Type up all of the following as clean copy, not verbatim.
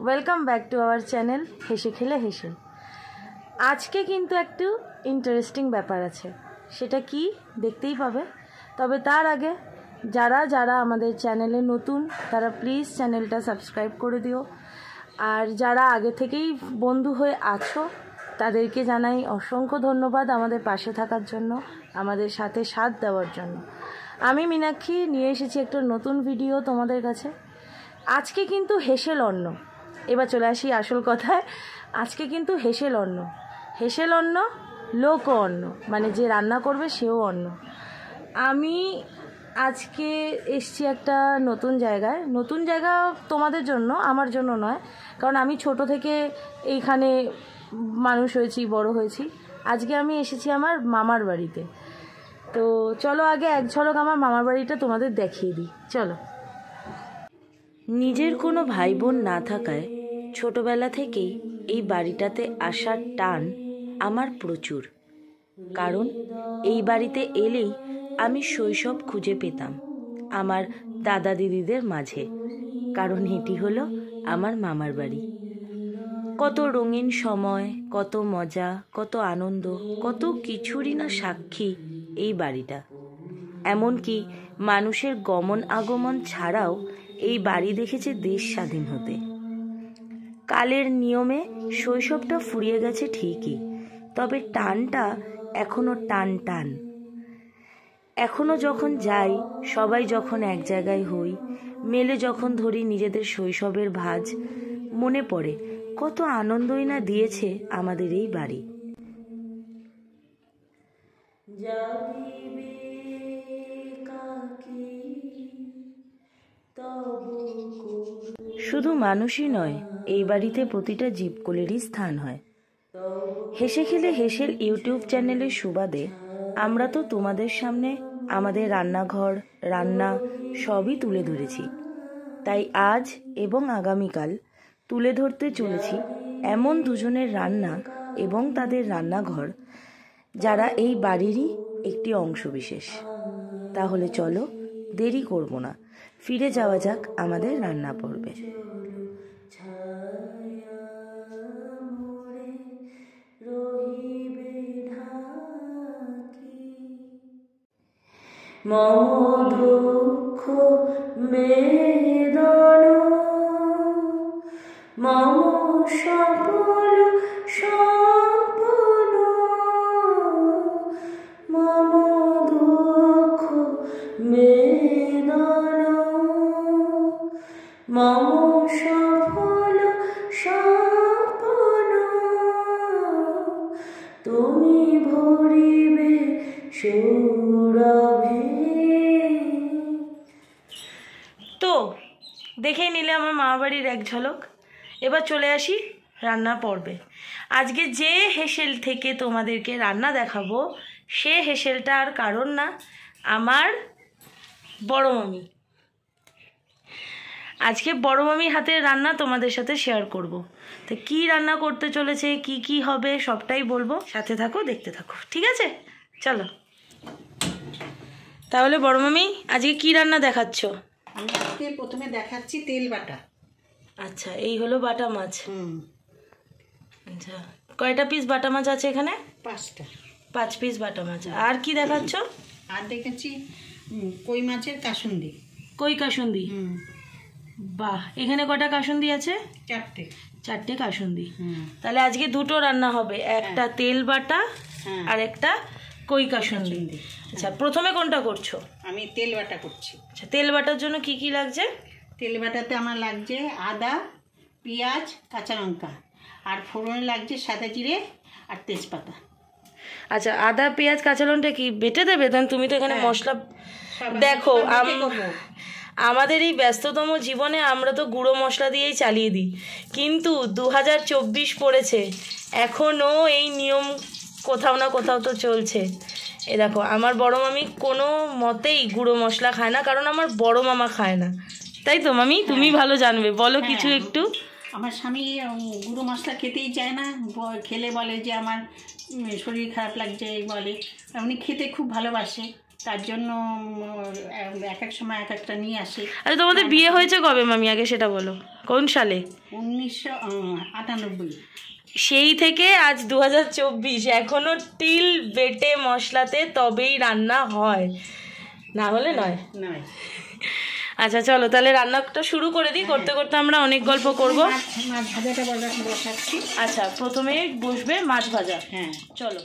Welcome back to our channel হেসে খেলে হেসে। আজকে কিন্তু একটু ইন্টারেস্টিং ব্যাপার আছে, সেটা কি দেখতেই পাবে। তবে তার আগে যারা যারা আমাদের চ্যানেলে নতুন তারা প্লিজ চ্যানেলটা সাবস্ক্রাইব করে দিও, আর যারা আগে থেকেই বন্ধু হয়ে আছো তাদেরকে জানাই অসংখ্য ধন্যবাদ আমাদের পাশে থাকার জন্য, আমাদের সাথে সাথ দেওয়ার জন্য। আমি মীনাক্ষী নিয়ে এসেছি একটা নতুন ভিডিও তোমাদের কাছে। আজকে কিন্তু হেসেল অন্ন, এবার চলে আসি আসল কথায়। আজকে কিন্তু হেসেল অন্ন, হেসেল অন্ন লোক অন্ন, মানে যে রান্না করবে সেও অন্ন। আমি আজকে এসছি একটা নতুন জায়গায়। নতুন জায়গা তোমাদের জন্য, আমার জন্য নয়, কারণ আমি ছোট থেকে এইখানে মানুষ হয়েছি, বড় হয়েছি। আজকে আমি এসেছি আমার মামার বাড়িতে। তো চলো আগে এক ঝলক আমার মামার বাড়িটা তোমাদের দেখিয়ে দিই, চলো। নিজের কোনো ভাই বোন না থাকায় ছোটবেলা থেকেই এই বাড়িটাতে আসার টান আমার প্রচুর, কারণ এই বাড়িতে এলেই আমি শৈশব খুঁজে পেতাম আমার দাদা দিদিদের মাঝে, কারণ এটি হলো আমার মামার বাড়ি। কত রঙিন সময়, কত মজা, কত আনন্দ, কত কিছুরই না সাক্ষী এই বাড়িটা। এমনকি মানুষের গমন আগমন ছাড়াও এই বাড়ি দেখেছে দেশ স্বাধীন হতে। কালের নিয়মে শৈশবটা ফুরিয়ে গেছে ঠিকই, তবে টানটা এখনো টান টান। এখনো যখন যাই, সবাই যখন এক জায়গায় হই, মেলে যখন ধরি নিজেদের শৈশবের ভাঁজ, মনে পড়ে কত আনন্দই না দিয়েছে আমাদের এই বাড়ি। শুধু মানুষই নয়, এই বাড়িতে প্রতিটা জীবকুলেরই স্থান হয়। হেসে খেলে হেসেল ইউটিউব চ্যানেলের সুবাদে আমরা তো তোমাদের সামনে আমাদের রান্নাঘর, রান্না সবই তুলে ধরেছি। তাই আজ এবং আগামীকাল তুলে ধরতে চলেছি এমন দুজনের রান্না এবং তাদের রান্নাঘর, যারা এই বাড়িরই একটি অংশবিশেষ। তাহলে চলো দেরি করব না, ফিরে যাওয়া যাক আমাদের রান্না পর্বে। মম দুঃখ বেদন মম সফল স্বপ্ন, মম দুঃখ বেদন মম সফল স্বপ্ন, তুমি ভরিবে সুরভি। তো দেখেই নিলে আমার মামা বাড়ির এক ঝলক। এবার চলে আসি রান্না পর্বে। আজকে যে হেসেল থেকে তোমাদেরকে রান্না দেখাবো, সে হেসেলটা আর কারণ না, আমার বড় মামি। আজকে বড় মামির হাতের রান্না তোমাদের সাথে শেয়ার করব। তো কি রান্না করতে চলেছে, কি কি হবে সবটাই বলবো, সাথে থাকো, দেখতে থাকো, ঠিক আছে? চলো তাহলে বড় মামি আজকে কি রান্না দেখাচ্ছ? আমি আজকে প্রথমে দেখাচ্ছি তেল বাটা। আচ্ছা, এই হলো বাটা মাছ। আচ্ছা, কয়টা পিস বাটা মাছ আছে এখানে? 5টা। 5 পিস বাটা মাছ। আর কি দেখাচ্ছ? আর দেখাচ্ছি কই মাছের কাসুন্দি। কই কাসুন্দি? বাহ, এখানে কটা কাসুন্দি আছে? 4টে কাসুন্দি। তাহলে আজকে দুটো রান্না হবে, একটা তেল বাটা আর একটা কই কাসুন্দি। আচ্ছা, প্রথমে কোনটা করছো? আমি তেল বাটা করছি। আচ্ছা, তেল বাটার জন্য কি কি লাগছে? তেল বাটাতে আমার লাগছে আদা, পেঁয়াজ, কাঁচা লঙ্কা, আর ফোড়নে লাগছে সাদা জিরে আর তেজপাতা। আচ্ছা, আদা পেঁয়াজ কাঁচা লঙ্কা কি বেটে দেবে? তুমি তো এখানে মশলা দেখো, আমাদের এই ব্যস্ততম জীবনে আমরা তো গুঁড়ো মশলা দিয়েই চালিয়ে দিই, কিন্তু 2024 পড়েছে, এখনও এই নিয়ম কোথাও না কোথাও তো চলছে। এ দেখো, আমার বড় মামি কোনো মতেই গুঁড়ো মশলা খায় না, কারণ আমার বড় মামা খায় না। তাই তো মামি? তুমি ভালো জানবে, বলো কিছু একটু। আমার স্বামী গুঁড়ো মশলা খেতেই চায় না, খেলে বলে যে আমার শরীর খারাপ লাগছে বলে। উনি খেতে খুব ভালোবাসে, তার জন্য এক এক সময় এক একটা নিয়ে আসি। আচ্ছা, তোমাদের বিয়ে হয়েছে কবে মামি, আগে সেটা বলো, কোন সালে? 1998। সেই থেকে আজ 2024, এখনো তিল বেটে মশলাতে তবেই রান্না হয়, না হলে নয়। নয়। আচ্ছা চলো তাহলে রান্নাটা শুরু করে দিই। করতে করতে আমরা অনেক গল্প করব। মাছ ভাজাটা বসাচ্ছি। আচ্ছা, প্রথমে বসবে মাছ ভাজা। হ্যাঁ চলো।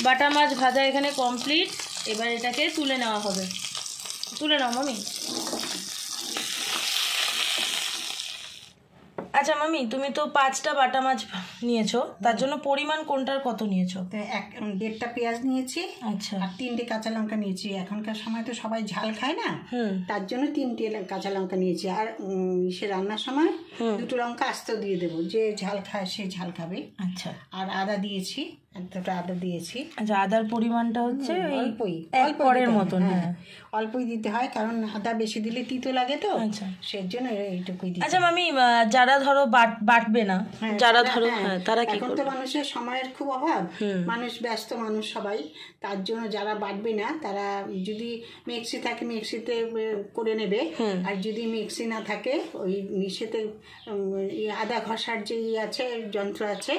বাটা মাছ ভাজা এখানে কমপ্লিট। এবার এটাকে তুলে নেওয়া হবে। তুলে নাও মামি। আচ্ছা মামি, তুমি তো 5টা বাটা মাছ নিয়েছো, তার জন্য পরিমাণ কোনটার কত নিয়েছো? 1.5টা পেঁয়াজ নিয়েছি। আচ্ছা। আর 3টে কাঁচা লঙ্কা নিয়েছি। এখনকার সময় তো সবাই ঝাল খায় না, তার জন্য 3টে কাঁচা লঙ্কা নিয়েছি। আর সে রান্নার সময় 2টো লঙ্কা আস্ত দিয়ে দেবো, যে ঝাল খায় সে ঝাল খাবে। আচ্ছা। আর আদা দিয়েছি, 1-2টা আদা দিয়েছি। আচ্ছা, আদার পরিমাণটা হচ্ছে অল্পই, পরের মতন। হ্যাঁ, অল্পই দিতে হয়, কারণ আদা বেশি দিলে তিতো লাগে তো। আচ্ছা, সেই জন্য এইটুকুই দিই। আচ্ছা মামি, যারা ধরো বাটবে না, যারা ধরো তারা কি এখন তো মানুষের সময়ের খুব অভাব, মানুষ ব্যস্ত মানুষ সবাই, তার জন্য যারা বাটবে না তারা যদি মিক্সি থাকে মিক্সিতে করে নেবে। আর যদি মিক্সি না থাকে ওই মিক্সিতে আদা ঘষার যে আছে যন্ত্র আছে,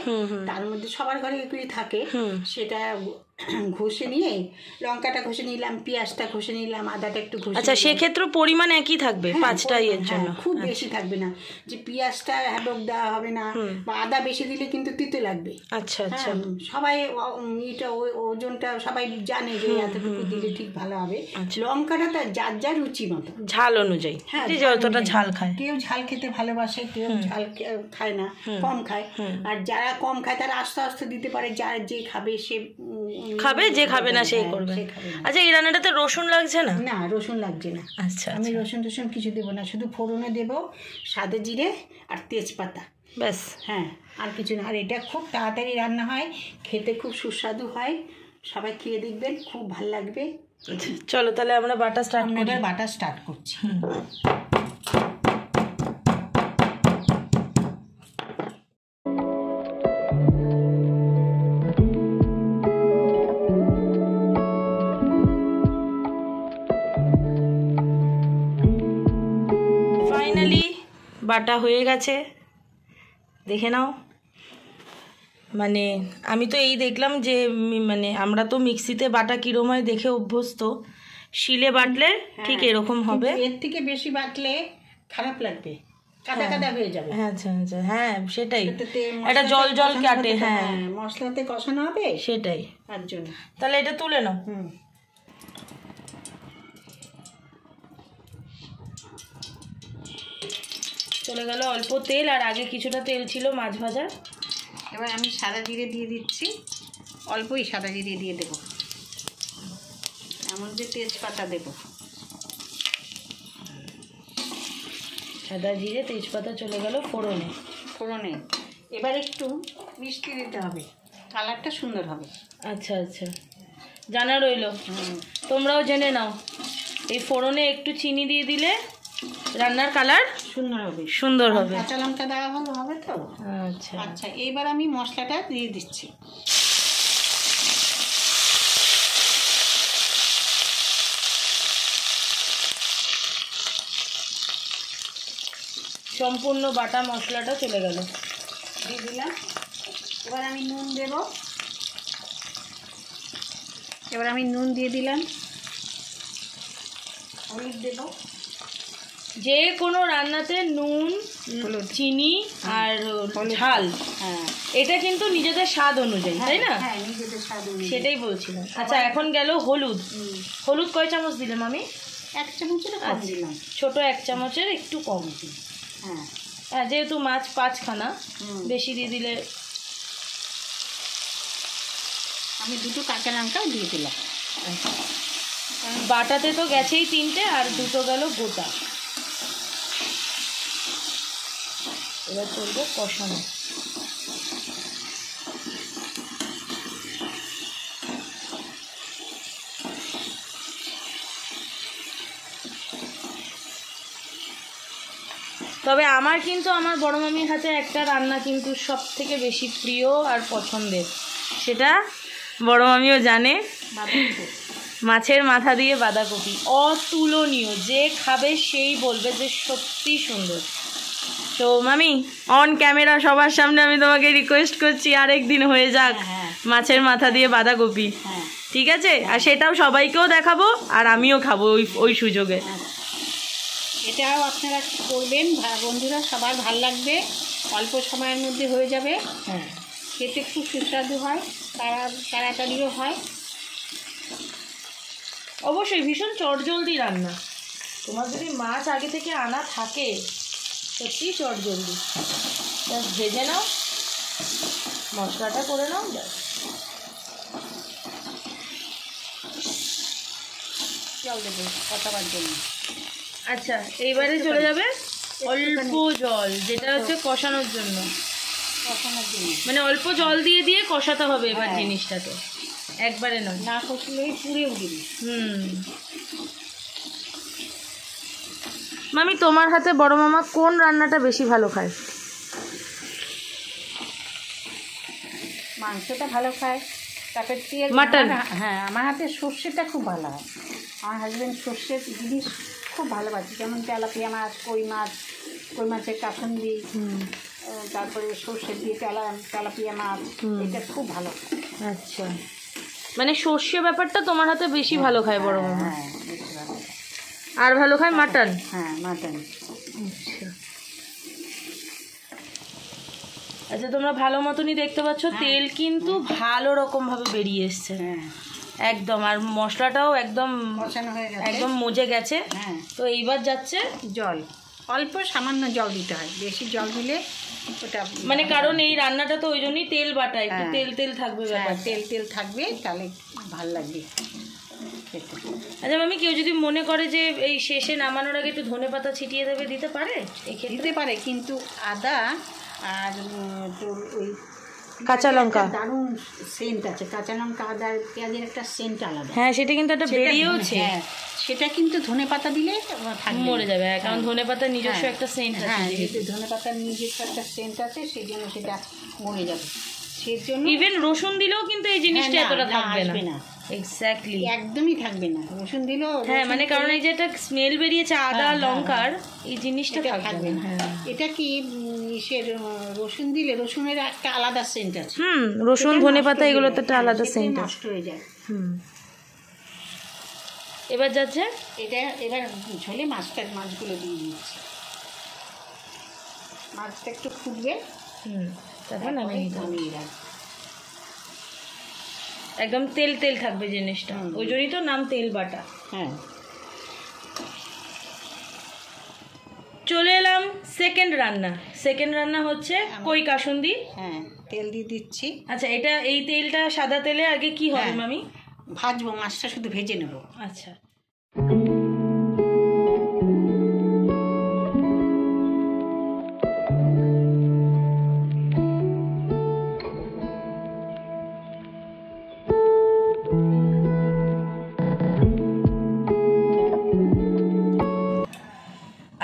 তার মধ্যে সবার ঘরে এগুলি থাকে, সেটা ঘষে নিয়ে লঙ্কাটা ঘষে নিলাম, পেঁয়াজটা ঘষে নিলাম, আদাটা একটু ঘষে। আচ্ছা, সেক্ষেত্রে পরিমাণ একই থাকবে 5টা এর জন্য, খুব বেশি থাকবে না, যে পেঁয়াজটা হ্যাবক দেওয়া হবে না, বা আদা বেশি দিলে কিন্তু তিতে লাগবে। আচ্ছা আচ্ছা। সবাই এটা ওজনটা সবাই জানে যে এতটুকু দিলে ঠিক ভালো হবে। লঙ্কাটা তার যার যার রুচি মতো, ঝাল অনুযায়ী, হ্যাঁ যতটা ঝাল খায়। কেউ ঝাল খেতে ভালোবাসে, কেউ ঝাল খায় না, কম খায়। আর যারা কম খায় তারা আস্তে আস্তে দিতে পারে, যার যে খাবে সে খাবে, যে খাবে না সেই করবে। আচ্ছা, এই রান্নাটাতে রসুন লাগছে না? না, রসুন লাগছে না। আচ্ছা, আমি রসুন টসুন কিছু দেবো না, শুধু ফোড়নে দেবো সাদা জিরে আর তেজপাতা, ব্যাস। হ্যাঁ, আর কিছু না। আর এটা খুব তাড়াতাড়ি রান্না হয়, খেতে খুব সুস্বাদু হয়, সবাই খেয়ে দেখবেন, খুব ভালো লাগবে। চলো তাহলে আমরা বাটা স্টার্ট করি। এবার বাটা স্টার্ট করছি। ফাইনালি বাটা হয়ে গেছে, দেখে নাও। মানে আমি তো এই দেখলাম যে মানে আমরা তো মিক্সিতে বাটা কিরম হয় দেখে অভ্যস্ত, শিলে বাটলে ঠিক এরকম হবে। এর থেকে বেশি বাটলে খারাপ লাগবে, কাদা কাদা হয়ে যাবে। আচ্ছা আচ্ছা, হ্যাঁ সেটাই, এটা জল জল কাটে। হ্যাঁ, মশলাতে কষানো হবে, সেটাই, তার জন্য। তাহলে এটা তুলে নাও। চলে গেল অল্প তেল, আর আগে কিছুটা তেল ছিল মাছ ভাজার। এবার আমি সাদা জিরে দিয়ে দিচ্ছি, অল্পই সাদা জিরে দিয়ে দেবো, এমন যে তেজপাতা দেবো, সাদা জিরে তেজপাতা চলে গেল ফোড়নে। ফোড়নে এবার একটু মিষ্টি দিতে হবে, কালারটা সুন্দর হবে। আচ্ছা আচ্ছা, জানা রইল, তোমরাও জেনে নাও। এই ফোড়নে একটু চিনি দিয়ে দিলে রান্নার কালার সুন্দর হবে, সুন্দর হবে। কাঁচা লঙ্কা দেওয়া ভালো হবে তো। আচ্ছা আচ্ছা, এইবার আমি মশলাটা দিয়ে দিচ্ছি। সম্পূর্ণ বাটা মশলাটা চলে গেল, দিয়ে দিলাম। এবার আমি নুন দেব, এবার আমি নুন দিয়ে দিলাম, হলুদ দেব। যে কোনো রান্নাতে নুন, চিনি আর ঝাল, এটা কিন্তু নিজেদের স্বাদ অনুযায়ী, তাই না? হ্যাঁ, নিজেদের স্বাদ অনুযায়ী, সেটাই বলছিলাম। আচ্ছা, এখন গেল হলুদ। হলুদ কয় চামচ দিলে মামি? 1 চামচের কম দিলাম, ছোট 1 চামচের একটু কম। হ্যাঁ হ্যাঁ, যেহেতু মাছ 5খানা, বেশি দিয়ে দিলে। আমি 2টো কাঁচা লঙ্কাও দিয়ে দিলাম। বাটাতে তো গেছেই 3টে, আর 2টো গেল গোটা। এবার চলবে কষানো। তবে আমার কিন্তু আমার বড় মামির হাতে একটা রান্না কিন্তু সব থেকে বেশি প্রিয় আর পছন্দের, সেটা বড় মামিও জানে, মাছের মাথা দিয়ে বাঁধাকপি। অতুলনীয়, যে খাবে সেই বলবে যে সত্যি সুন্দর। তো মামি, অন ক্যামেরা সবার সামনে আমি তোমাকে রিকোয়েস্ট করছি আরেকদিন হয়ে যাক মাছের মাথা দিয়ে বাঁধাকপি, ঠিক আছে? আর সেটাও সবাইকেও দেখাবো, আর আমিও খাবো ওই সুযোগে। এটাও আপনারা করবেন বন্ধুরা, সবার ভালো লাগবে, অল্প সময়ের মধ্যে হয়ে যাবে। হ্যাঁ, খেতে খুব সুস্বাদু হয়, তাড়াতাড়িও হয়। অবশ্যই ভীষণ চটজলদি রান্না। তোমার যদি মাছ আগে থেকে আনা থাকে, সত্যি চটজলদি। জাস্ট ভেজে নাও, মশলাটা করে নাও, জল দেবো কষাবার জন্য। আচ্ছা, এইবারে চলে যাবে অল্প জল, যেটা হচ্ছে কষানোর জন্য। মানে অল্প জল দিয়ে দিয়ে কষাতে হবে এবার জিনিসটাকে, একবারে নয়, না কষলেই পুড়ে উঠবে। মামি, তোমার হাতে বড় মামা কোন রান্নাটা বেশি ভালো খায়? মাংসটা ভালো খায়, তারপরে তেল, মাটন। হ্যাঁ, আমার হাতে সর্ষেটা খুব ভালো হয়। আমার হাজব্যান্ড সর্ষের জিনিস খুব ভালোবাসে, যেমন তেলাপিয়া মাছ, কই মাছের কাসুন্দি, তারপরে সর্ষে দিয়ে তেলাপিয়া মাছ, এটা খুব ভালো। আচ্ছা, মানে সর্ষে ব্যাপারটা তোমার হাতে বেশি ভালো খায় বড় মামা। হ্যাঁ, বেশি ভালো। আর ভালো খায় মাটন? হ্যাঁ, মাটন। আচ্ছা আচ্ছা, তোমরা ভালো মতনই দেখতে পাচ্ছ, তেল কিন্তু ভালো রকম ভাবে বেরিয়ে এসছে একদম, আর মশলাটাও একদম একদম মজে গেছে। তো এইবার যাচ্ছে জল, অল্প সামান্য জল দিতে হয়, বেশি জল দিলে ওটা মানে, কারণ এই রান্নাটা তো ওই জন্যই তেল বাটা, একটু তেল তেল থাকবে, তেল থাকবে, তাহলে ভাল লাগবে। আচ্ছা মামি, কেউ যদি মনে করে যে এই শেষে নামানোর আগে একটু ধনেপাতা ছিটিয়ে দেবে, দিতে পারে? দিতে পারে, কিন্তু আদা আর তোর ওই কাঁচা লঙ্কা দারুণ সেন্ট আছে, কাঁচা লঙ্কা আদা পেঁয়াজের একটা সেন্ট আলাদা। হ্যাঁ, সেটা কিন্তু একটা বেরিয়েওছে। সেটা কিন্তু ধনেপাতা দিলে মরে যাবে, কারণ ধনেপাতার নিজস্ব একটা সেন্ট আছে। হ্যাঁ, যেহেতু ধনেপাতার নিজস্ব একটা সেন্ট আছে, সেই জন্য সেটা মরে যাবে। সেই জন্য ইভেন রসুন দিলেও কিন্তু এই জিনিসটা এতটা থাকবে না। এক্স্যাক্টলি, একদমই থাকবে না রসুন দিলেও। হ্যাঁ, মানে কারণ এই যে একটা স্মেল বেরিয়েছে আদা লঙ্কার, এই জিনিসটা থাকবে না। এটা কি রসুন দিলে রসুনের একটা আলাদা সেন্ট আছে। রসুন ধনেপাতা এগুলোতে একটা আলাদা সেন্ট আছে। নষ্ট হয়ে যায়। এবার যাচ্ছে এবার ঝোলে মাছগুলো দিয়ে দিচ্ছি। মাছটা একটু ফুটবে, তারপর নামিয়ে রাখবো। একদম তেল তেল থাকবে জিনিসটা, ওই জন্যই তো নাম তেল বাটা। হ্যাঁ, চলে এলাম সেকেন্ড রান্না হচ্ছে কই কাসুন্দি। হ্যাঁ, তেল দিয়ে দিচ্ছি। আচ্ছা, এই তেলটা সাদা তেলে আগে কি হবে মামি? ভাজবো, মাছটা শুধু ভেজে নেব। আচ্ছা,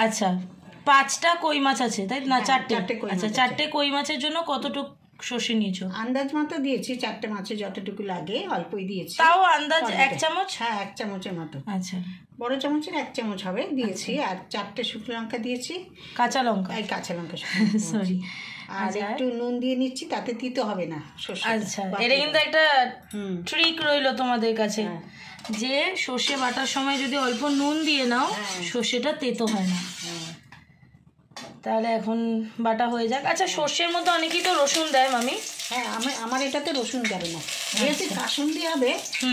আচ্ছা 5টা কই মাছ আছে, তাই না? 4টে। আচ্ছা, 4টে কই মাছের জন্য কতটুকু সর্ষে নিয়েছো? আন্দাজ মতো দিয়েছি, 4টে মাছে যতটুকু লাগে অল্পই দিয়েছি। তাও আন্দাজ 1 চামচ? হ্যাঁ, 1 চামচের মতো। আচ্ছা, বড় চামচের 1 চামচ হবে দিয়েছি। আর 4টে শুকনো লঙ্কা দিয়েছি, কাঁচা লঙ্কা, সরি। আর একটু নুন দিয়ে নিচ্ছি, তাতে তিতো হবে না সর্ষে। আচ্ছা, এটা কিন্তু একটা ট্রিক রইলো তোমাদের কাছে, যে সর্ষে বাটার সময় যদি অল্প নুন দিয়ে নাও, সর্ষেটা তেতো হয় না। তাহলে এখন বাটা হয়ে যাক। আচ্ছা, সর্ষের মধ্যে অনেকেই তো রসুন দেয় মামি। হ্যাঁ, আমার এটাতে রসুন যাবে না, এতে কাসুন্দি হবে,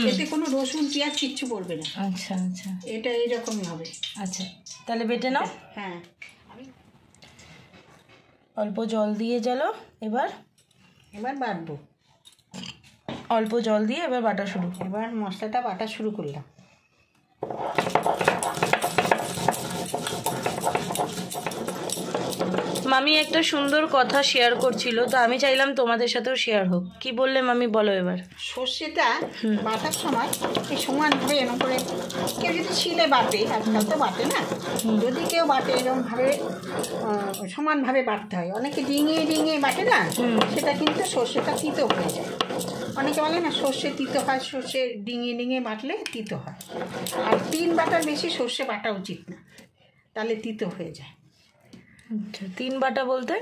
এতে কোনো রসুন পেঁয়াজ কিচ্ছু পড়বে না। আচ্ছা আচ্ছা, এটা এইরকমই হবে। আচ্ছা, তাহলে বেটে নাও। হ্যাঁ, অল্প জল দিয়ে এবার বাটবো। অল্প জল দিয়ে এবার বাটা শুরু। এবার মশলাটা বাটা শুরু করলাম। মামি একটা সুন্দর কথা শেয়ার করছিল, তো আমি চাইলাম তোমাদের সাথেও শেয়ার হোক। কি বললে মামি, বলো এবার। সর্ষেটা বাটার সময় এই সমানভাবে এরকম করে, কেউ যদি শিলে বাটে, আজকাল তো বাটে না, যদি কেউ বাটে এরকমভাবে সমানভাবে বাটতে হয়। অনেকে ডিঙিয়ে ডিঙিয়ে বাটে না, সেটা কিন্তু সর্ষেটা তিতো হয়ে যায়। অনেকে বলে না সর্ষে তিতো হয়, সর্ষে ডিঙিয়ে ডিঙিয়ে বাটলে তিতো হয়। আর 3 বাটার বেশি সর্ষে বাটা উচিত না, তাহলে তিতো হয়ে যায়। আচ্ছা, 3 বাটা বলতে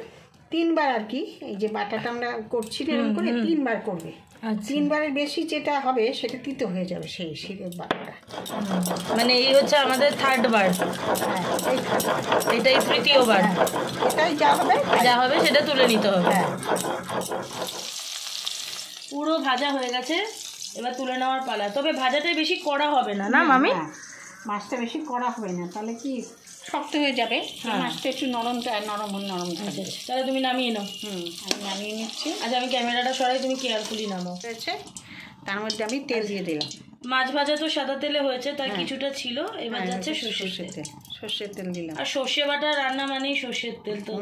3 বার আর কি, এই যে বাটাটা আমরা করছি এরকম করে 3 বার করবে। 3 বারের বেশি যেটা হবে সেটা তিতো হয়ে যাবে, সেই শিলের বাটাটা। মানে এই হচ্ছে আমাদের 3rd বার। হ্যাঁ, এটাই 3য় বার। এটাই যা হবে সেটা তুলে নিতে হবে। হ্যাঁ, পুরো ভাজা হয়ে গেছে, এবার তুলে নেওয়ার পালা। তবে ভাজাটাই বেশি কড়া হবে না, না মামি? মাছটা বেশি কড়া হবে না, তাহলে কি শক্ত হয়ে যাবে। মাছটা একটু নরম থাকবে। তাহলে তুমি নামিয়ে নাও। আমি নামিয়ে নিচ্ছি। আচ্ছা, আমি ক্যামেরাটা সরাই, তুমি কেয়ারফুলি নামাও। হয়েছে, তার মধ্যে আমি তেল দিয়ে দিলাম। মাছ ভাজা তো সাদা তেলে হয়েছে, তার কিছুটা ছিল, এবার যাচ্ছে সর্ষের তেল। সর্ষের তেল দিলাম। আর সর্ষে বাটা রান্না মানেই সর্ষের তেল তো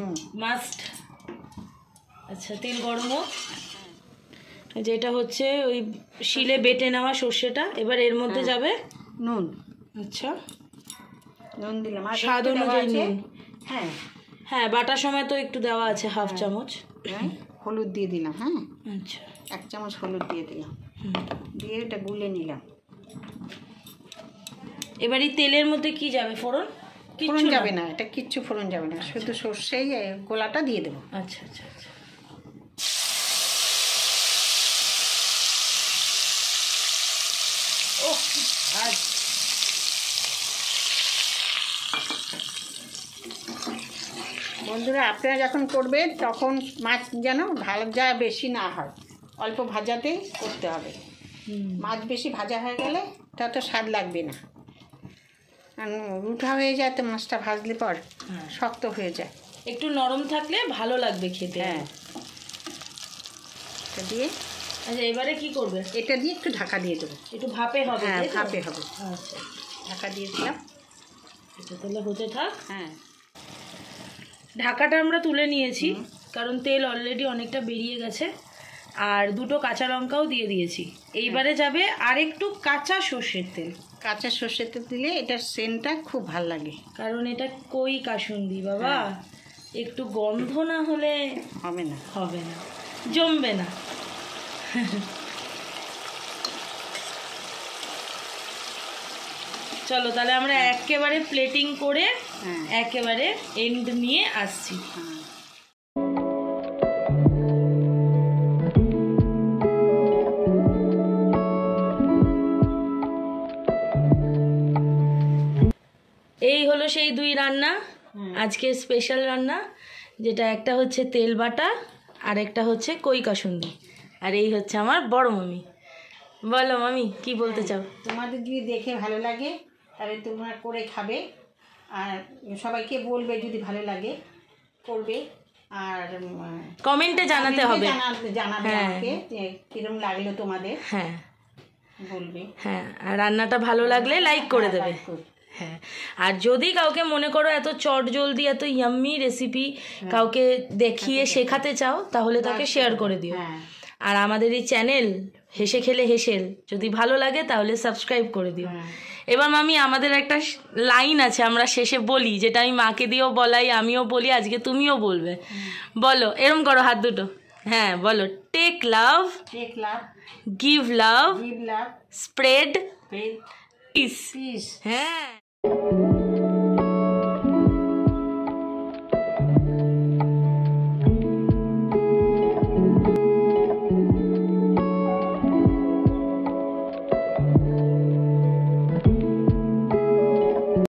মাস্ট। আচ্ছা, তেল গরম হোক। যেটা হচ্ছে ওই শিলে বেটে নেওয়া সর্ষেটা, এবার এর মধ্যে যাবে নুন। আচ্ছা, নুন দিলাম, আর স্বাদ অনুযায়ী নুন। হ্যাঁ হ্যাঁ, বাটার সময় তো একটু দেওয়া আছে, হাফ চামচ। হলুদ দিয়ে দিলাম। হ্যাঁ, আচ্ছা, 1 চামচ হলুদ দিয়ে দিলাম। দিয়ে এটা গুলে নিলাম। এবার এই তেলের মধ্যে কি যাবে? ফোড়ন? ফোড়ন যাবে না, এটা কিচ্ছু ফোড়ন যাবে না, শুধু সর্ষেই গোলাটা দিয়ে দেবো। আচ্ছা আচ্ছা আচ্ছা। ও আজ বন্ধুরা, আপনারা যখন করবেন তখন মাছ যেন ভাজা বেশি না হয়, অল্প ভাজাতেই করতে হবে। মাছ বেশি ভাজা হয়ে গেলে তত স্বাদ লাগবে না, রুঠা হয়ে যায় তো মাছটা ভাজলে পর শক্ত হয়ে যায়। একটু নরম থাকলে ভালো লাগবে খেতে। হ্যাঁ, এটা দিয়ে। আচ্ছা, এবারে কি করবে? এটা দিয়ে একটু ঢাকা দিয়ে দেবো। একটু ভাপে হবে? হ্যাঁ, ভাপে হবে। আচ্ছা, ঢাকা দিয়ে দিলাম। এটা তাহলে হতে থাক। হ্যাঁ, ঢাকাটা আমরা তুলে নিয়েছি, কারণ তেল অলরেডি অনেকটা বেরিয়ে গেছে। আর 2টো কাঁচা লঙ্কাও দিয়ে দিয়েছি। এইবারে যাবে আর একটু কাঁচা সর্ষের তেল। কাঁচা সর্ষের তেল দিলে এটার সেন্টটা খুব ভালো লাগে, কারণ এটা কই কাসুন্দি বাবা, একটু গন্ধ না হলে হবে না, জমবে না। চলো তাহলে আমরা একেবারে প্লেটিং করে একেবারে এন্ড নিয়ে আসছি। এই হলো সেই 2 রান্না, আজকে স্পেশাল রান্না, যেটা একটা হচ্ছে তেল বাটা আর একটা হচ্ছে কই কাসুন্দি। আর এই হচ্ছে আমার বড় মামি। বলো মামি, কি বলতে চাও? তোমাদের যদি দেখে ভালো লাগে তাহলে তোমরা করে খাবে, আর সবাইকে বলবে যদি ভালো লাগে করবে, আর কমেন্টে জানাতে হবে, জানাবে আমাকে যে কিরকম লাগলো তোমাদের। হ্যাঁ বলবে। হ্যাঁ, আর রান্নাটা ভালো লাগলে লাইক করে দেবে। হ্যাঁ, আর যদি কাউকে মনে করো এত চট জলদি এত ইয়াম্মি রেসিপি কাউকে দেখিয়ে শেখাতে চাও, তাহলে তাকে শেয়ার করে দিও। আর আমাদের এই চ্যানেল হেসে খেলে হেসেল যদি ভালো লাগে তাহলে সাবস্ক্রাইব করে দিও। এবার মামি, আমাদের একটা লাইন আছে আমরা শেষে বলি, যেটা আমি মাকে দিয়েও বলাই, আমিও বলি, আজকে তুমিও বলবে। বলো, এরম করো হাত দুটো। হ্যাঁ বলো, টেক লাভ, গিভ লাভ, স্প্রেড পিস। হ্যাঁ।